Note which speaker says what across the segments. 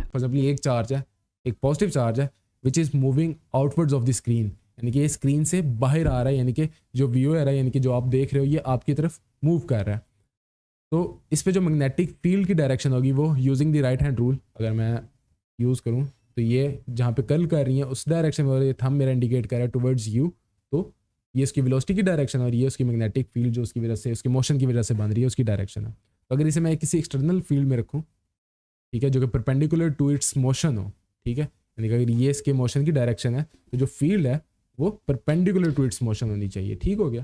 Speaker 1: For example एक charge है, एक पॉजिटिव चार्ज है which is moving outwards of the screen, यानी कि ये स्क्रीन से बाहर आ रहा है, यानी कि जो व्यूअर है यानी कि जो आप देख रहे हो ये आपकी तरफ मूव कर रहा है। तो इस पे जो मैग्नेटिक फील्ड की डायरेक्शन होगी वो using the right hand rule अगर मैं यूज़ करूँ तो ये जहाँ पे कर्ल कर रही है उस डायरेक्शन में, और ये थंब मेरा इंडिकेट कर रहा है टुवर्ड्स यू, तो ये उसकी वेलोसिटी की डायरेक्शन और ये उसकी मैग्नेटिक फील्ड जो उसकी वजह से उसकी मोशन की वजह से बन रही है उसकी डायरेक्शन है। तो अगर इसे मैं किसी एक्सटर्नल फील्ड में रखूँ, ठीक है, जो कि परपेंडिकुलर टू इट्स मोशन हो, ठीक है, यानी कि अगर ये इसके मोशन की डायरेक्शन है तो जो फील्ड है वो परपेंडिकुलर टू इट्स मोशन होनी चाहिए। ठीक हो गया।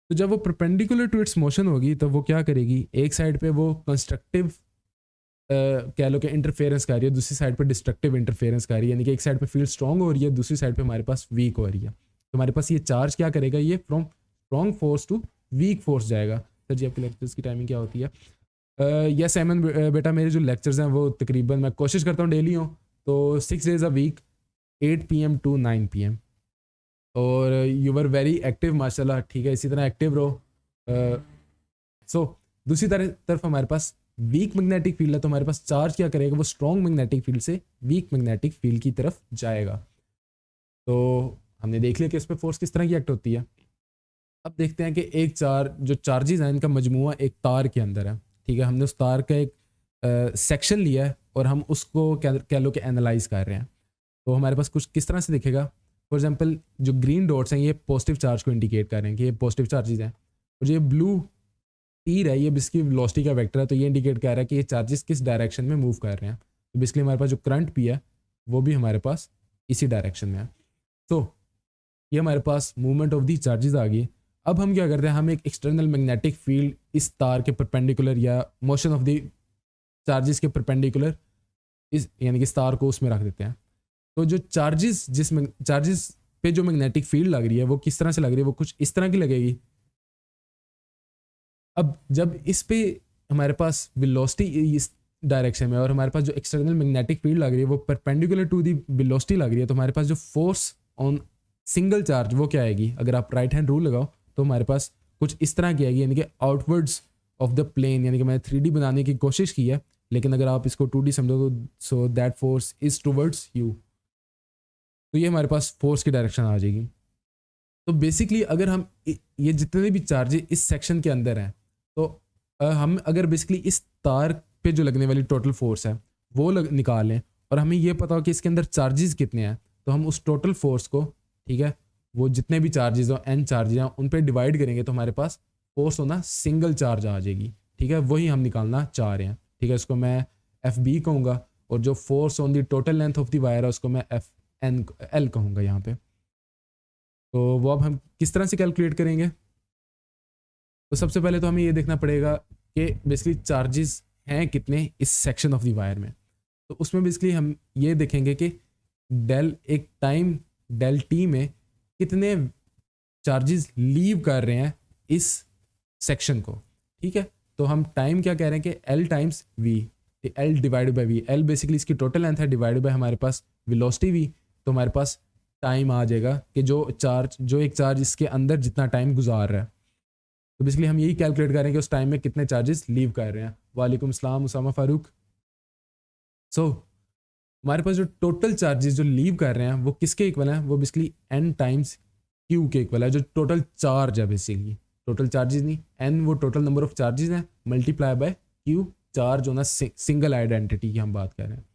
Speaker 1: तो जब वो परपेंडिकुलर टू इट्स मोशन होगी तब वो क्या करेगी, एक साइड पे वो कंस्ट्रक्टिव कह लो कि इंटरफेरेंस कर रही है, दूसरी साइड पे डिस्ट्रक्टिव इंटरफेरेंस कर रही है, यानी कि एक साइड पे फील्ड स्ट्रॉन्ग हो रही है, दूसरी साइड पे हमारे पास वीक हो रही है। तो हमारे पास ये चार्ज क्या करेगा, ये from strong force to weak force जाएगा। सर जी आपके लेक्चर्स की टाइमिंग क्या होती है? यस एमन बेटा, मेरे जो लेक्चर्स हैं वो तकरीबन मैं कोशिश करता हूँ डेली हो, तो 6 days a week 8 PM to 9 PM। और यू वर वेरी एक्टिव माशाल्लाह, ठीक है, इसी तरह एक्टिव रहो। सो दूसरी तरफ हमारे पास वीक मैग्नेटिक फील्ड है, तो हमारे पास चार्ज क्या करेगा, वो स्ट्रॉन्ग मैग्नेटिक फील्ड से वीक मैग्नेटिक फील्ड की तरफ जाएगा। तो हमने देख लिया कि इस पर फोर्स किस तरह की एक्ट होती है। अब देखते हैं कि एक जो चार्जेस हैं इनका मजमुआ एक तार के अंदर है, ठीक है, हमने उस तार का एक सेक्शन लिया है और हम उसको कह लो कि एनालाइज कर रहे हैं। तो हमारे पास कुछ किस तरह से दिखेगा, फॉर एग्जांपल जो ग्रीन डॉट्स हैं ये पॉजिटिव चार्ज को इंडिकेट कर रहे हैं कि ये पॉजिटिव चार्जेस हैं, और ये ब्लू तीर है ये इसकी वेलोसिटी का वेक्टर है, तो ये इंडिकेट कर रहा है कि ये चार्जेस किस डायरेक्शन में मूव कर रहे हैं। तो बेसिकली हमारे पास जो करंट भी है वो भी हमारे पास इसी डायरेक्शन में है। तो ये हमारे पास मूवमेंट ऑफ दी चार्जेस आ गई। अब हम क्या करते हैं, हम एक एक्सटर्नल मैग्नेटिक फील्ड इस तार के परपेंडिकुलर या मोशन ऑफ दी चार्जेस के परपेंडिकुलर इस यानी कि इस तार को उसमें रख देते हैं। तो जो चार्जेस पे जो मैग्नेटिक फील्ड लग रही है वो किस तरह से लग रही है, वो कुछ इस तरह की लगेगी। अब जब इस पे हमारे पास वेलोसिटी इस डायरेक्शन में और हमारे पास जो एक्सटर्नल मैग्नेटिक फील्ड लग रही है वो परपेंडिकुलर टू दी वेलोसिटी लग रही है, तो हमारे पास जो फोर्स ऑन सिंगल चार्ज वो क्या आएगी, अगर आप राइट हैंड रूल लगाओ तो हमारे पास कुछ इस तरह की आएगी, यानी कि आउटवर्ड्स ऑफ द प्लेन, यानी कि मैंने 3D बनाने की कोशिश की है, लेकिन अगर आप इसको 2D समझो तो so that force is towards you, तो ये हमारे पास फोर्स की डायरेक्शन आ जाएगी। तो बेसिकली अगर हम ये जितने भी चार्जेस इस सेक्शन के अंदर हैं, तो हम अगर बेसिकली इस तार पे जो लगने वाली टोटल फोर्स है वो निकाल लें और हमें ये पता हो कि इसके अंदर चार्जेस कितने हैं, तो हम उस टोटल फोर्स को, ठीक है, वो जितने भी चार्जेस हो n चार्जेस हैं उन पे डिवाइड करेंगे तो हमारे पास फोर्स होना सिंगल चार्ज आ जाएगी। ठीक है, वही हम निकालना चाह रहे हैं। ठीक है, इसको मैं FB कहूँगा और जो force on the total length of the wire है उसको मैं FNL कहूँगा यहाँ पे। तो वो अब हम किस तरह से कैलकुलेट करेंगे, तो सबसे पहले तो हमें ये देखना पड़ेगा कि बेसिकली चार्जेस हैं कितने इस सेक्शन ऑफ द वायर में। तो उसमें बेसिकली हम ये देखेंगे कि एक टाइम डेल टी में कितने चार्जेस लीव कर रहे हैं इस सेक्शन को। ठीक है, तो हम टाइम क्या कह रहे हैं कि L times V, L divided by V, L basically इसकी टोटल लेंथ है डिवाइडेड बाई हमारे पास वेलोसिटी V, तो हमारे पास टाइम आ जाएगा कि जो एक चार्ज इसके अंदर जितना टाइम गुजार रहा है। तो बेसिकली हम यही कैलकुलेट कर रहे हैं कि उस टाइम में कितने चार्जेस लीव कर रहे हैं। वालेकुम सलाम उसामा फारूक। सो हमारे पास जो टोटल चार्जेस जो लीव कर रहे हैं वो किसके इक्वल हैं, वो बेसिकली n टाइम्स Q के इक्वल है, जो टोटल चार्ज है। बेसिकली टोटल चार्जेस नहीं, n वो टोटल नंबर ऑफ चार्जेस हैं मल्टीप्लाई बाय Q, चार्ज होना सिंगल आइडेंटिटी की हम बात कर रहे हैं।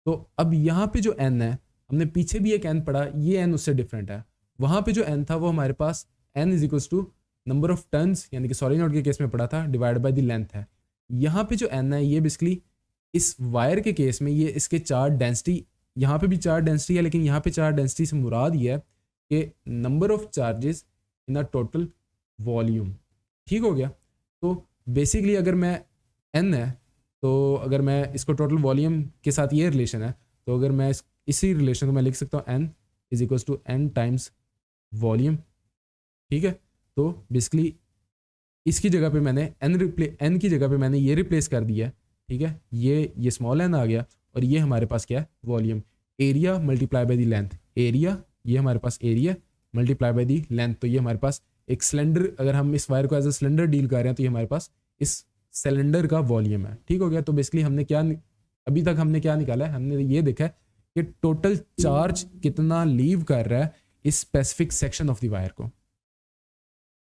Speaker 1: तो अब यहाँ पे जो n है, हमने पीछे भी एक n पढ़ा, ये n उससे डिफरेंट है। वहाँ पे जो n था वो हमारे पास n is equals to number of turns यानी कि सॉलिनॉइड के केस में पढ़ा था डिवाइड बाय द लेंथ है। यहाँ पे जो n है ये बेसिकली इस वायर के केस में ये इसके चार्ज डेंसिटी, यहाँ पे भी चार्ज डेंसिटी है लेकिन यहाँ पे चार्ज डेंसिटी से मुराद ये है कि number of charges in a total volume. ठीक हो गया। तो बेसिकली अगर मैं n है तो अगर मैं इसको टोटल वॉल्यूम के साथ ये रिलेशन है, तो अगर मैं इसी रिलेशन को मैं लिख सकता हूँ n is equals to n times volume. ठीक है, तो बेसिकली इसकी जगह पे मैंने n की जगह पे मैंने ये रिप्लेस कर दिया है। ठीक है, ये स्मॉल n आ गया और ये हमारे पास क्या है, volume. Area multiply by the length, area ये हमारे पास area multiply by the length, तो ये हमारे पास एक सिलेंडर, अगर हम इस वायर को एज अ सिलेंडर डील कर रहे हैं तो ये हमारे पास इस सिलेंडर का वॉल्यूम है। ठीक हो गया। तो बेसिकली हमने क्या अभी तक हमने क्या निकाला है, हमने ये देखा है कि टोटल चार्ज कितना लीव कर रहा है इस specific section of the wire को।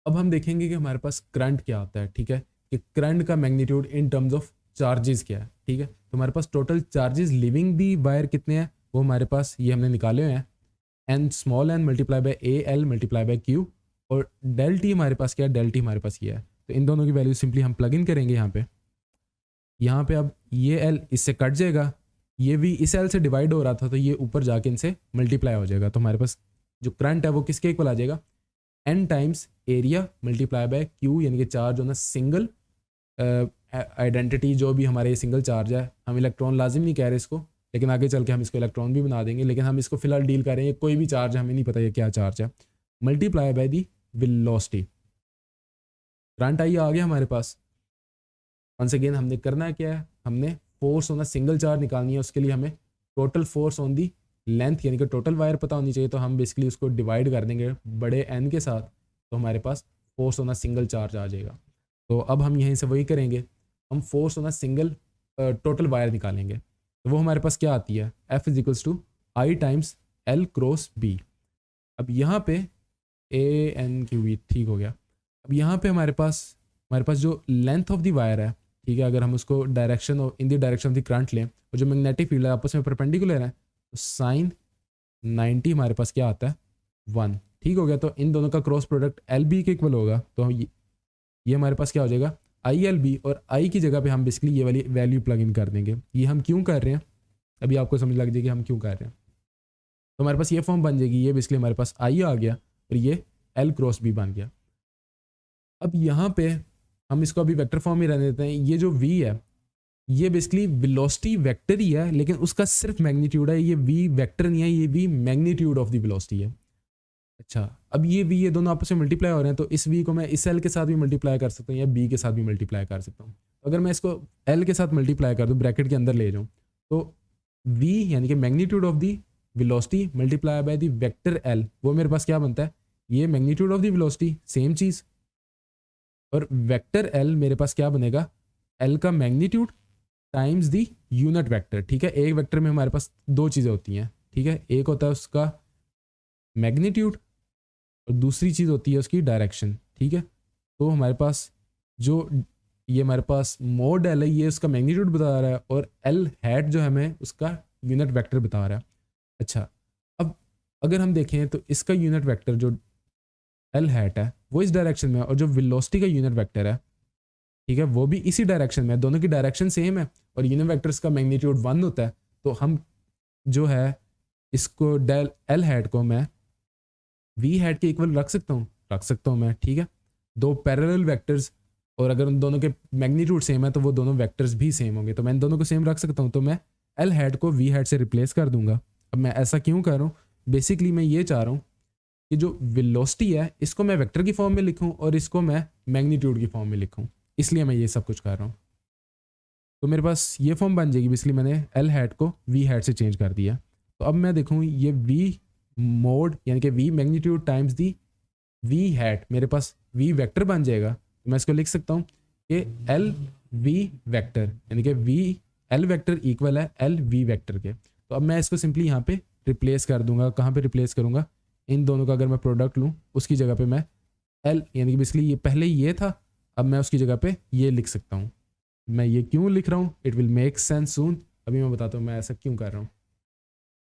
Speaker 1: अब हम देखेंगे कि हमारे पास करंट क्या होता है, ठीक है, कि करंट का magnitude in terms of charges क्या है, ठीक है। तो हमारे पास total charges living the wire कितने हैं, वो हमारे पास ये हमने निकाले हुए हैं, n small n multiply by a l multiply by q, और डेल टी हमारे पास क्या है, डेल टी हमारे पास ये है। तो इन दोनों की वैल्यू सिंपली हम प्लग इन करेंगे यहाँ पे अब ये एल इससे कट जाएगा, ये भी इस एल से डिवाइड हो रहा था, तो ये ऊपर जाके इनसे मल्टीप्लाई हो जाएगा। तो हमारे पास जो करंट है वो किसके इक्वल आ जाएगा, n times area multiply by q, यानी कि चार्ज होना सिंगल आइडेंटिटी जो भी हमारे सिंगल चार्ज है, हम इलेक्ट्रॉन लाजिम नहीं कह रहे इसको, लेकिन आगे चल के हम इसको इलेक्ट्रॉन भी बना देंगे, लेकिन हम इसको फिलहाल डील कर रहे हैं कोई भी चार्ज है, हमें नहीं पता ये क्या चार्ज है, multiply by the velocity. Current I आ गया हमारे पास। वंस अगेन हमने करना क्या है, हमने force on a single charge निकालनी है, उसके लिए हमें total force on the length यानी कि टोटल वायर पता होनी चाहिए। तो हम बेसिकली उसको डिवाइड कर देंगे बड़े एन के साथ, तो हमारे पास force on a single charge आ जाएगा। तो अब हम यहीं से वही करेंगे, हम force on a single total wire निकालेंगे। तो वो हमारे पास क्या आती है, F is equals to I times L cross B. अब यहाँ पे ए एन क्यू वी ठीक हो गया। अब यहाँ पे हमारे पास जो लेंथ ऑफ द वायर है, ठीक है, अगर हम उसको direction in the direction of the current लें, और जो मैग्नेटिक फील्ड है आपस में परपेंडिकुलर है, तो साइन 90 हमारे पास क्या आता है 1, ठीक हो गया। तो इन दोनों का क्रॉस प्रोडक्ट एल बी के इक्वल होगा, तो ये हमारे पास क्या हो जाएगा आई एल बी, और आई की जगह पे हम बेसिकली ये वाली वैल्यू प्लग इन कर देंगे। ये हम क्यों कर रहे हैं, अभी आपको समझ लग जाएगी हम क्यों कर रहे हैं। तो हमारे पास ये फॉर्म बन जाएगी, ये बेसिकली हमारे पास आई आ गया और ये एल क्रॉस बी बन गया। अब यहाँ पे हम इसको अभी वेक्टर फॉर्म में रहने देते हैं। ये जो v है ये बेसिकली वेलोसिटी वेक्टर ही है, लेकिन उसका सिर्फ मैग्नीट्यूड है, ये v वेक्टर नहीं है, ये v magnitude of the velocity है। अच्छा, अब ये v ये दोनों आपस में मल्टीप्लाई हो रहे हैं, तो इस v को मैं इस l के साथ भी मल्टीप्लाई कर सकता हूँ या b के साथ भी मल्टीप्लाई कर सकता हूँ। अगर मैं इसको l के साथ मल्टीप्लाई कर दूँ, ब्रैकेट के अंदर ले जाऊँ, तो v यानी कि magnitude of the velocity multiply by the vector l, वो मेरे पास क्या बनता है, ये magnitude of the velocity same चीज़, और वेक्टर l मेरे पास क्या बनेगा, l का magnitude times the unit vector. ठीक है, एक वेक्टर में हमारे पास दो चीज़ें होती हैं, ठीक है, एक होता है उसका मैग्नीट्यूड और दूसरी चीज़ होती है उसकी डायरेक्शन। ठीक है, तो हमारे पास जो ये हमारे पास मोड एल है, ये उसका मैग्नीट्यूड बता रहा है, और एल हैट जो हमें उसका यूनिट वेक्टर बता रहा है। अच्छा, अब अगर हम देखें तो इसका यूनिट वेक्टर जो एल हैट है वो इस डायरेक्शन में है, और जो वेलोसिटी का यूनिट वेक्टर है, ठीक है, वो भी इसी डायरेक्शन में है, दोनों की डायरेक्शन सेम है, और यूनिट वेक्टर्स का मैग्नीट्यूड 1 होता है। तो हम जो है इसको डेल एल हैट को मैं वी हैट के इक्वल रख सकता हूँ मैं, ठीक है, दो पैरेलल वेक्टर्स, और अगर उन दोनों के मैग्नीट्यूड सेम है तो वो दोनों वेक्टर्स भी सेम होंगे, तो मैं इन दोनों को सेम रख सकता हूँ। तो मैं एल हैट को वी हैट से रिप्लेस कर दूंगा। अब मैं ऐसा क्यों कर रहा हूँ, बेसिकली मैं ये चाह रहा हूँ कि जो वेलोसिटी है इसको मैं वेक्टर की फॉर्म में लिखूं और इसको मैं मैग्नीट्यूड की फॉर्म में लिखूं, इसलिए मैं ये सब कुछ कर रहा हूँ। तो मेरे पास ये फॉर्म बन जाएगी, इसलिए मैंने एल हैट को वी हैट से चेंज कर दिया। तो अब मैं देखूँ ये वी मोड यानी कि v magnitude times the v hat, मेरे पास वी वेक्टर बन जाएगा। तो मैं इसको लिख सकता हूँ कि एल वी वेक्टर यानी कि वी एल वेक्टर इक्वल है एल वी वेक्टर के। तो अब मैं इसको सिंपली यहाँ पे रिप्लेस कर दूंगा। कहाँ पे रिप्लेस करूँगा, इन दोनों का अगर मैं प्रोडक्ट लूँ उसकी जगह पे मैं एल यानी कि बेसिकली ये पहले ये था, अब मैं उसकी जगह पे ये लिख सकता हूँ। मैं ये क्यों लिख रहा हूँ, इट विल मेक सेंस सून, अभी मैं बताता हूँ मैं ऐसा क्यों कर रहा हूँ।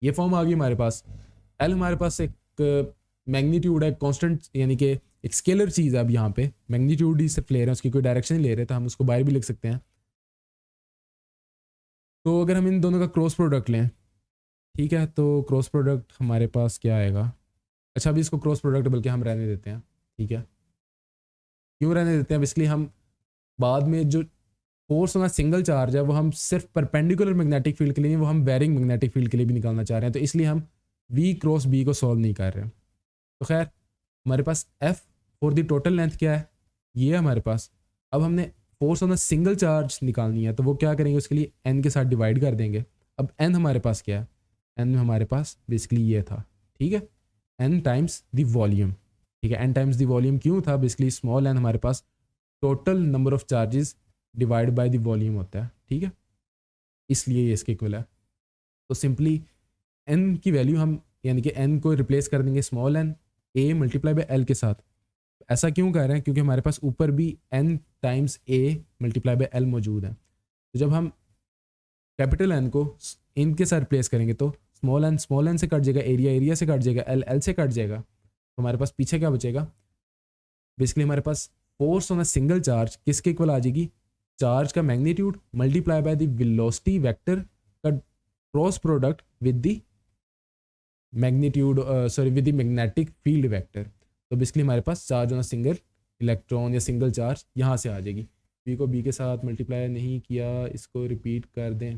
Speaker 1: ये फॉर्म आ गई हमारे पास, एल हमारे पास एक मैग्नीट्यूड है कांस्टेंट यानी कि एक स्केलर चीज़ है। अब यहाँ पे मैग्नीट्यूड ही सिर्फ ले रहे हैं, उसकी कोई डायरेक्शन नहीं ले रहे, तो हम उसको बाहर भी लिख सकते हैं। तो अगर हम इन दोनों का क्रॉस प्रोडक्ट लें, ठीक है, तो क्रॉस प्रोडक्ट हमारे पास क्या आएगा। अच्छा, अभी इसको क्रॉस प्रोडक्ट बल्कि हम रहने देते हैं, ठीक है, क्यों रहने देते हैं, इसलिए हम बाद में जो फोर्स होना सिंगल चार्ज है वो हम सिर्फ परपेंडिकुलर मैग्नेटिक फील्ड के लिए नहीं, वो हम वेरिंग मैग्नेटिक फील्ड के लिए भी निकालना चाह रहे हैं, तो इसलिए हम वी क्रॉस बी को सॉल्व नहीं कर रहे हैं। तो खैर हमारे पास F for the total length क्या है, ये है हमारे पास। अब हमने force on a single charge निकालनी है, तो वो क्या करेंगे, उसके लिए एन के साथ डिवाइड कर देंगे। अब एन हमारे पास क्या है, एन हमारे पास बेसिकली ये था, ठीक है, एन टाइम्स द वॉल्यूम, ठीक है, एन टाइम्स द वॉल्यूम क्यों था, बेसिकली स्मॉल एन हमारे पास total number of charges divide by the volume होता है, ठीक है। इसलिए ये इसके इक्वल है। तो सिंपली एन की वैल्यू हम यानी कि एन को रिप्लेस कर देंगे small n a multiply by l के साथ। ऐसा क्यों कर रहे हैं? क्योंकि हमारे पास ऊपर भी n times a multiply by l मौजूद है। तो जब हम कैपिटल एन को इन के साथ रिप्लेस करेंगे तो स्मॉल एन से कट जाएगा, एरिया से कट जाएगा, एल से कट जाएगा, तो हमारे पास पीछे क्या बचेगा? बेसिकली हमारे पास force on a single charge किसके इक्वल आ जाएगी? चार्ज का magnitude multiply by the velocity vector का cross product with the magnitude with the magnetic field vector. तो बेसिकली हमारे पास charge on a single electron या सिंगल चार्ज यहाँ से आ जाएगी। बी को बी के साथ मल्टीप्लाई नहीं किया, इसको रिपीट कर दें।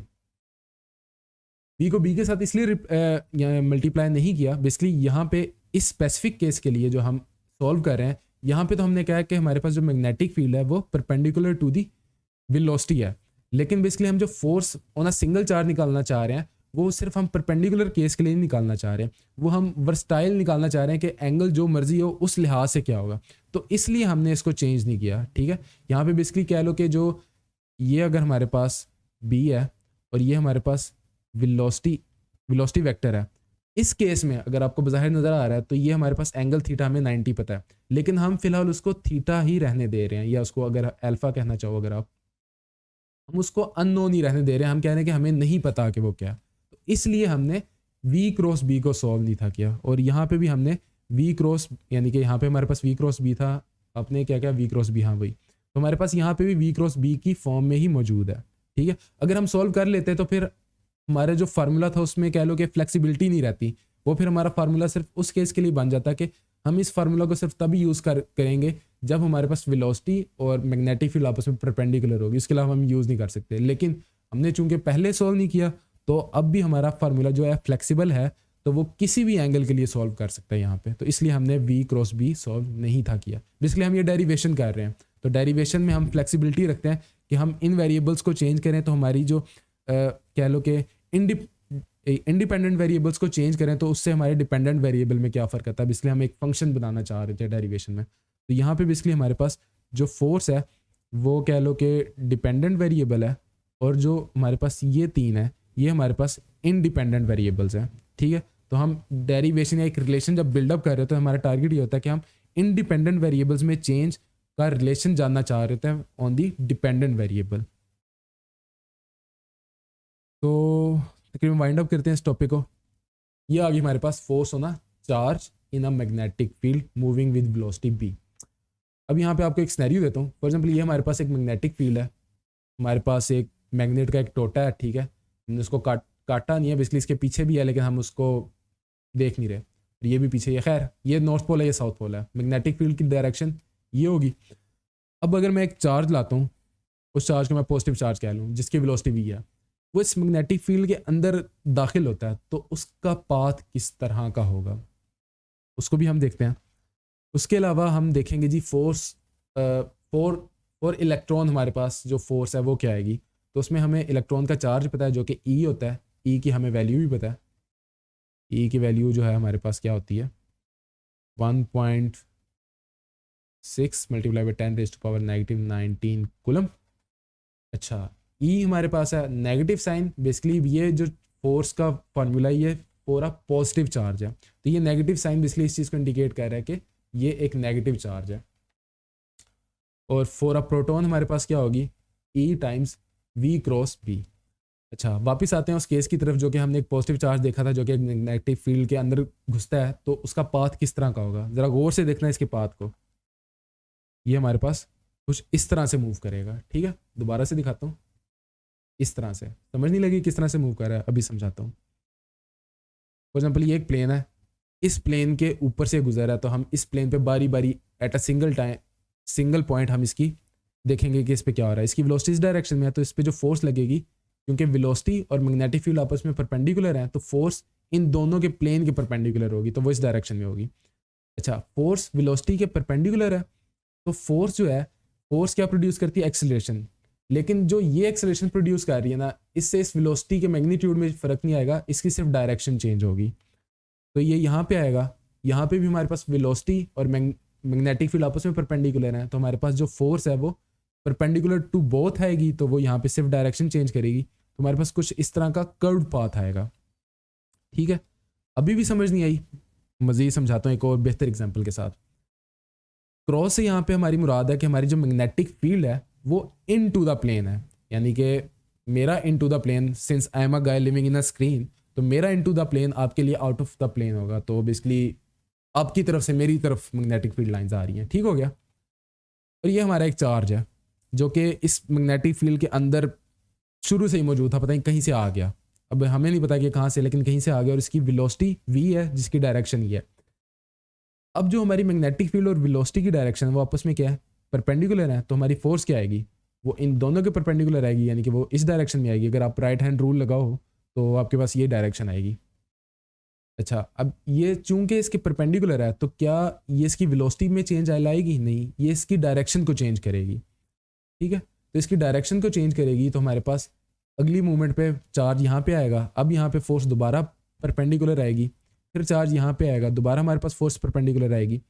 Speaker 1: बी को बी के साथ इसलिए मल्टीप्लाई नहीं किया, बेसिकली यहाँ पे इस स्पेसिफिक केस के लिए जो हम सॉल्व कर रहे हैं, यहाँ पे तो हमने कहा कि हमारे पास जो मैग्नेटिक फील्ड है वो परपेंडिकुलर टू दी वेलोसिटी है, लेकिन बेसिकली हम जो force on a single charge निकालना चाह रहे हैं वो सिर्फ हम परपेंडिकुलर केस के लिए नहीं निकालना चाह रहे हैं, वो हम वर्सटाइल निकालना चाह रहे हैं कि एंगल जो मर्जी हो उस लिहाज से क्या होगा। तो इसलिए हमने इसको चेंज नहीं किया। ठीक है, यहाँ पे बेसिकली कह लो कि जो ये अगर हमारे पास बी है और ये हमारे पास वेलोसिटी वेक्टर है, इस केस में अगर आपको बाहर नज़र आ रहा है तो ये हमारे पास एंगल थीटा हमें 90 पता है, लेकिन हम फिलहाल उसको थीटा ही रहने दे रहे हैं, या उसको अगर अल्फा कहना चाहो अगर आप, हम उसको अननोन ही रहने दे रहे हैं। हम कह रहे हैं कि हमें नहीं पता कि वो क्या। तो इसलिए हमने वी क्रॉस बी को सॉल्व नहीं था किया, और यहाँ पे भी हमने वी क्रॉस यानी कि यहाँ पे हमारे पास वी क्रॉस बी था, अपने क्या क्या वी क्रॉस बी, हाँ वही, तो हमारे पास यहाँ पे भी वी क्रॉस बी की फॉर्म में ही मौजूद है। ठीक है, अगर हम सॉल्व कर लेते तो फिर हमारा जो फार्मूला था उसमें कह लो कि फ्लेक्सिबिलिटी नहीं रहती, वो फिर हमारा फार्मूला सिर्फ उस केस के लिए बन जाता कि हम इस फार्मूला को सिर्फ तभी यूज़ करेंगे जब हमारे पास वेलोसिटी और मैग्नेटिक फील्ड आपस में परपेंडिकुलर होगी, इसके अलावा हम यूज़ नहीं कर सकते। लेकिन हमने चूंकि पहले सॉल्व नहीं किया तो अब भी हमारा फार्मूला जो है फ्लेक्सिबल है, तो वो किसी भी एंगल के लिए सॉल्व कर सकता है यहाँ पे। तो इसलिए हमने वी क्रॉस बी सॉल्व नहीं था किया, इसलिए हम ये डेरिवेशन कर रहे हैं। तो डेरिवेशन में हम फ्लेक्सिबिलिटी रखते हैं कि हम इन वेरिएबल्स को चेंज करें तो हमारी जो कह लो कि इंडिपेंडेंट वेरिएबल्स को चेंज करें तो उससे हमारे डिपेंडेंट वेरिएबल में क्या फ़र्क आता है, इसलिए हम एक फंक्शन बनाना चाह रहे थे डेरिवेशन में। तो यहाँ पे बेसिकली हमारे पास जो फोर्स है वो कह लो कि डिपेंडेंट वेरिएबल है, और जो हमारे पास ये तीन है ये हमारे पास इंडिपेंडेंट वेरिएबल्स हैं। ठीक है, तो हम डेरिवेशन या एक रिलेशन जब बिल्डअप कर रहे हो तो हमारा टारगेट ये होता है कि हम इंडिपेंडेंट वेरिएबल्स में चेंज का रिलेशन जानना चाह रहे थे ऑन दी डिपेंडेंट वेरिएबल। तो तकरीबन वाइंड अप करते हैं इस टॉपिक को। ये आ गई हमारे पास फोर्स होना charge in a magnetic field moving with velocity b. अब यहाँ पे आपको एक सिनेरियो देता हूँ। फॉर एग्जांपल ये हमारे पास एक मैग्नेटिक फील्ड है, हमारे पास एक मैग्नेट का एक टोटा है। ठीक है, हमने उसको काटा नहीं है, बेसिकली इसके पीछे भी है लेकिन हम उसको देख नहीं रहे, ये भी पीछे, ये खैर ये नॉर्थ पोल है ये साउथ पोल है, मैग्नेटिक फील्ड की डायरेक्शन ये होगी। अब अगर मैं एक चार्ज लाता हूँ, उस चार्ज को मैं पॉजिटिव चार्ज कह लूँ जिसकी वेलोसिटी वी है, वो इस मैग्नेटिक फील्ड के अंदर दाखिल होता है, तो उसका पाथ किस तरह का होगा उसको भी हम देखते हैं। उसके अलावा हम देखेंगे जी फोर्स फॉर इलेक्ट्रॉन, हमारे पास जो फोर्स है वो क्या आएगी। तो उसमें हमें इलेक्ट्रॉन का चार्ज पता है जो कि ई होता है, ई की हमें वैल्यू भी पता है। ई की वैल्यू जो है हमारे पास क्या होती है 1.6 मल्टीप्लाई बाई 10⁻⁻⁹ कूलम। अच्छा, ई हमारे पास है नेगेटिव साइन, बेसिकली ये जो फोर्स का फार्मूला ये फॉर अ पॉजिटिव चार्ज है, तो ये नेगेटिव साइन बेसिकली इस चीज़ को इंडिकेट कर रहा है कि ये एक नेगेटिव चार्ज है। और फॉर अ प्रोटॉन हमारे पास क्या होगी ई टाइम्स वी क्रॉस बी। अच्छा, वापस आते हैं उस केस की तरफ जो कि हमने एक पॉजिटिव चार्ज देखा था जो कि एक मैग्नेटिक फील्ड के अंदर घुसता है, तो उसका पाथ किस तरह का होगा, ज़रा गौर से देखना है इसके पाथ को। ये हमारे पास कुछ इस तरह से मूव करेगा। ठीक है, दोबारा से दिखाता हूँ, इस तरह से। समझ नहीं लगी किस तरह से मूव कर रहा है, अभी समझाता हूँ। फॉर एग्जाम्पल ये एक प्लेन है, इस प्लेन के ऊपर से गुजर रहा है, तो हम इस प्लेन पे बारी बारी एट अ सिंगल पॉइंट हम इसकी देखेंगे कि इस पे क्या हो रहा है। इसकी वेलोसिटी इस डायरेक्शन में है, तो इस पे जो फोर्स लगेगी, क्योंकि वेलोसिटी और मैग्नेटिक फील्ड आपस में परपेंडिकुलर हैं, तो फोर्स इन दोनों के प्लेन के परपेंडिकुलर होगी, तो वो इस डायरेक्शन में होगी। अच्छा, फोर्स वेलोसिटी के परपेंडिकुलर है, तो फोर्स जो है, फोर्स क्या प्रोड्यूस करती है, एक्सेलरेशन। लेकिन जो ये एक्सेलरेशन प्रोड्यूस कर रही है ना, इससे इस वेलोसिटी के मैग्नीट्यूड में फ़र्क नहीं आएगा, इसकी सिर्फ डायरेक्शन चेंज होगी। तो ये यहाँ पे आएगा, यहाँ पे भी हमारे पास वेलोसिटी और मैग्नेटिक फील्ड आपस में परपेंडिकुलर है, तो हमारे पास जो फोर्स है वो परपेंडिकुलर टू बोथ आएगी, तो वो यहाँ पे सिर्फ डायरेक्शन चेंज करेगी। तो तो हमारे पास कुछ इस तरह का कर्व्ड पाथ आएगा। ठीक है, अभी भी समझ नहीं आई, मज़ीद समझाता हूँ एक और बेहतर एग्जांपल के साथ। क्रॉस से यहाँ पे हमारी मुराद है कि हमारी जो मैग्नेटिक फील्ड है वो इन टू द प्लेन है, यानी कि मेरा into the plane, since I am a guy living in a screen, तो मेरा इन टू द प्लेन आपके लिए आउट ऑफ द प्लेन होगा। तो बेसिकली आपकी तरफ से मेरी तरफ मैग्नेटिक फील्ड लाइंस आ रही हैं। ठीक हो गया। और ये हमारा एक चार्ज है जो कि इस मैग्नेटिक फील्ड के अंदर शुरू से ही मौजूद था, पता नहीं कहीं से आ गया, अब हमें नहीं पता कि कहाँ से, लेकिन कहीं से आ गया और इसकी वेलोसिटी v है जिसकी डायरेक्शन ये है। अब जो हमारी मैग्नेटिक फील्ड और वेलोसिटी की डायरेक्शन है वो आपस में क्या है, परपेंडिकुलर है। तो हमारी फोर्स क्या आएगी, वो इन दोनों के परपेंडिकुलर आएगी, यानी कि वो इस डायरेक्शन में आएगी। अगर आप राइट हैंड रूल लगाओ तो आपके पास ये डायरेक्शन आएगी। अच्छा, अब ये चूंकि इसके परपेंडिकुलर है तो क्या ये इसकी वेलोसिटी में चेंज लाएगी? नहीं, ये इसकी डायरेक्शन को चेंज करेगी। ठीक है, तो इसकी डायरेक्शन को चेंज करेगी तो हमारे पास अगली मूवमेंट पे चार्ज यहाँ पे आएगा। अब यहाँ पे फोर्स दोबारा परपेंडिकुलर आएगी, फिर चार्ज यहाँ पे आएगा, दोबारा हमारे पास फोर्स परपेंडिकुलर आएगी।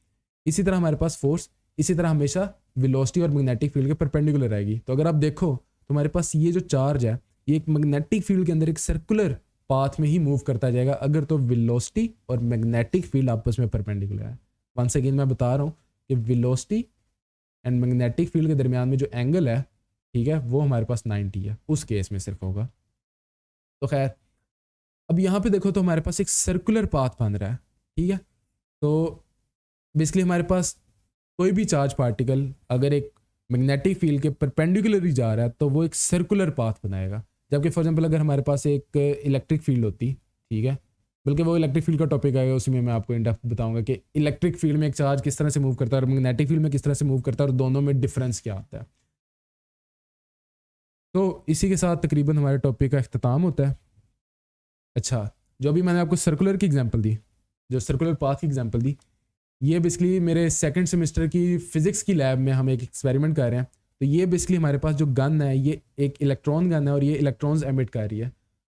Speaker 1: इसी तरह हमारे पास फोर्स इसी तरह हमेशा वेलोसिटी और मैग्नेटिक फील्ड के परपेंडिकुलर आएगी। तो अगर आप देखो तो हमारे पास ये जो चार्ज है ये एक मैग्नेटिक फील्ड के अंदर एक सर्कुलर पाथ में ही मूव करता जाएगा अगर तो वेलोसिटी और मैग्नेटिक फील्ड आपस में परपेंडिकुलर है। वंस अगेन मैं बता रहा हूँ कि वेलोसिटी एंड मैग्नेटिक फील्ड के दरमियान में जो एंगल है, ठीक है, वो हमारे पास 90 है, उस केस में सिर्फ होगा। तो खैर अब यहाँ पे देखो तो हमारे पास एक सर्कुलर पाथ बन रहा है। ठीक है, तो बेसिकली हमारे पास कोई भी चार्ज पार्टिकल अगर एक मैग्नेटिक फील्ड के परपेंडिकुलर ही जा रहा है तो वो एक सर्कुलर पाथ बनाएगा। जबकि फॉर एग्जांपल अगर हमारे पास एक इलेक्ट्रिक फील्ड होती, ठीक है, बल्कि वो इलेक्ट्रिक फील्ड का टॉपिक आएगा, उसी में मैं आपको इन डेप्थ बताऊंगा कि इलेक्ट्रिक फील्ड में एक चार्ज किस तरह से मूव करता है और मैग्नेटिक फील्ड में किस तरह से मूव करता है और दोनों में डिफरेंस क्या आता है। तो इसी के साथ तकरीबन हमारे टॉपिक का इख्तिताम होता है। अच्छा, जो अभी मैंने आपको सर्कुलर की एग्जांपल दी, जो सर्कुलर पाथ की एग्जांपल दी, ये बेसिकली मेरे सेकंड सेमेस्टर की फिजिक्स की लैब में हम एक एक्सपेरिमेंट कर रहे हैं। तो ये बेसिकली हमारे पास जो गन है ये एक इलेक्ट्रॉन गन है और ये इलेक्ट्रॉन्स एमिट कर रही है।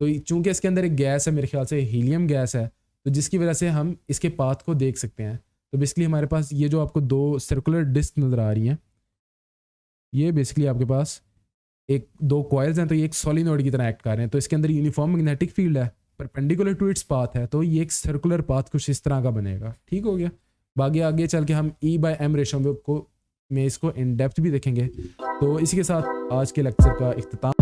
Speaker 1: तो चूंकि इसके अंदर एक गैस है, मेरे ख्याल से हीलियम गैस है, तो जिसकी वजह से हम इसके पाथ को देख सकते हैं। तो बेसिकली हमारे पास ये जो आपको दो सर्कुलर डिस्क नज़र आ रही हैं, ये बेसिकली आपके पास एक दो कॉइल्स हैं, तो ये एक सॉलिनॉइड की तरह एक्ट कर रहे हैं। तो इसके अंदर यूनिफॉर्म मैग्नेटिक फील्ड है, परपेंडिकुलर टू इट्स पाथ है, तो ये एक सर्कुलर पाथ कुछ इस तरह का बनेगा। ठीक हो गया। बाकी आगे चल के हम E/m रेशो को में इसको इन डेप्थ भी देखेंगे। तो इसी के साथ आज के लेक्चर का इख्तिताम